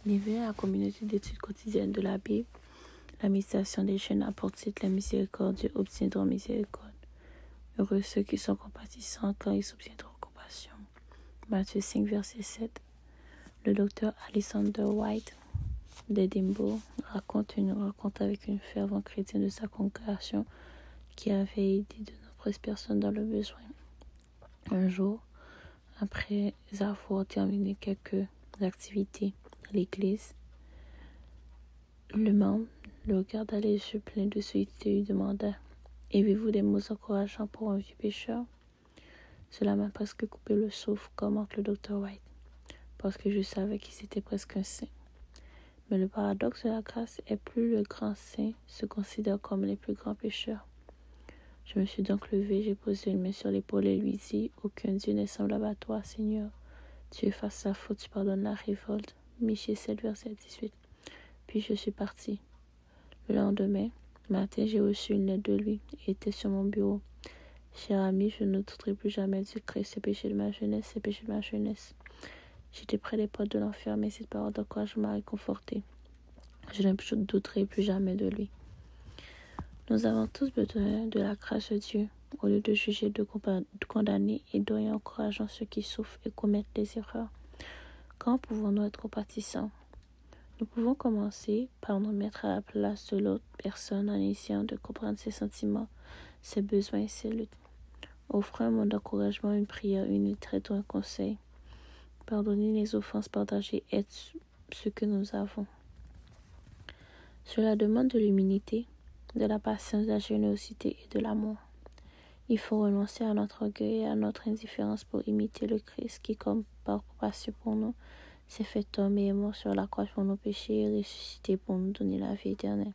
Bienvenue à la communauté d'études quotidiennes de la Bible. La méditation des jeunes a pour titre « Les miséricordieux obtiendront miséricorde. Heureux ceux qui sont compatissants, car ils obtiendront compassion. » Matthieu 5, verset 7. Le docteur Alexander White d'Édimbourg raconte une rencontre avec une fervente chrétienne de sa congrégation qui avait aidé de nombreuses personnes dans le besoin. Un jour, après avoir terminé quelques activités à l'église, le membre le regarda les yeux pleins de solitude et lui demanda « Avez-vous des mots encourageants pour un vieux pécheur ?» Cela m'a presque coupé le souffle, commente le docteur White, parce que je savais qu'il était presque un saint. Mais le paradoxe de la grâce est plus le grand saint se considère comme les plus grands pécheurs. Je me suis donc levé, j'ai posé une main sur l'épaule et lui dit « Aucun Dieu n'est semblable à toi, Seigneur. Tu effaces la faute, tu pardonnes la révolte. » Michée 7, verset 18. Puis je suis parti. Le lendemain matin, j'ai reçu une lettre de lui et était sur mon bureau. « Cher ami, je ne douterai plus jamais du Christ, ces péchés de ma jeunesse, ces péchés de ma jeunesse. » J'étais près des portes de l'enfer, mais cette parole d'encouragement m'a réconforté. Je ne douterai plus jamais de lui. Nous avons tous besoin de la grâce de Dieu. Au lieu de juger, de condamner, aidons et encourageons ceux qui souffrent et commettent des erreurs. Quand pouvons-nous être compatissants? Nous pouvons commencer par nous mettre à la place de l'autre personne en essayant de comprendre ses sentiments, ses besoins et ses luttes. Offrons un mot d'encouragement, une prière, une lettre ou un conseil. Pardonner les offenses, partager, être ce que nous avons. Cela demande de l'humilité, de la patience, de la générosité et de l'amour. Il faut renoncer à notre orgueil et à notre indifférence pour imiter le Christ qui, comme par compassion pour nous, s'est fait homme et est mort sur la croix pour nos péchés et ressuscité pour nous donner la vie éternelle.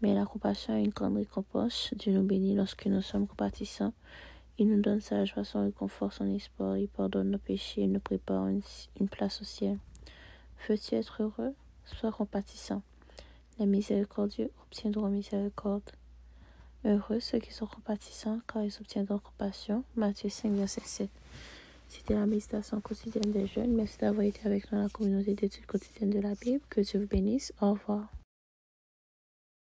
Mais la compassion a une grande récompense. Dieu nous bénit lorsque nous sommes compatissants. Il nous donne sa joie, son réconfort, son espoir. Il pardonne nos péchés et nous prépare une place au ciel. Veux-tu être heureux? Sois compatissant. Les miséricordieux obtiendront miséricorde. Heureux ceux qui sont compatissants, car ils obtiendront compassion. Matthieu 5, verset 7. C'était la méditation quotidienne des jeunes. Merci d'avoir été avec nous dans la communauté d'études quotidiennes de la Bible. Que Dieu vous bénisse. Au revoir.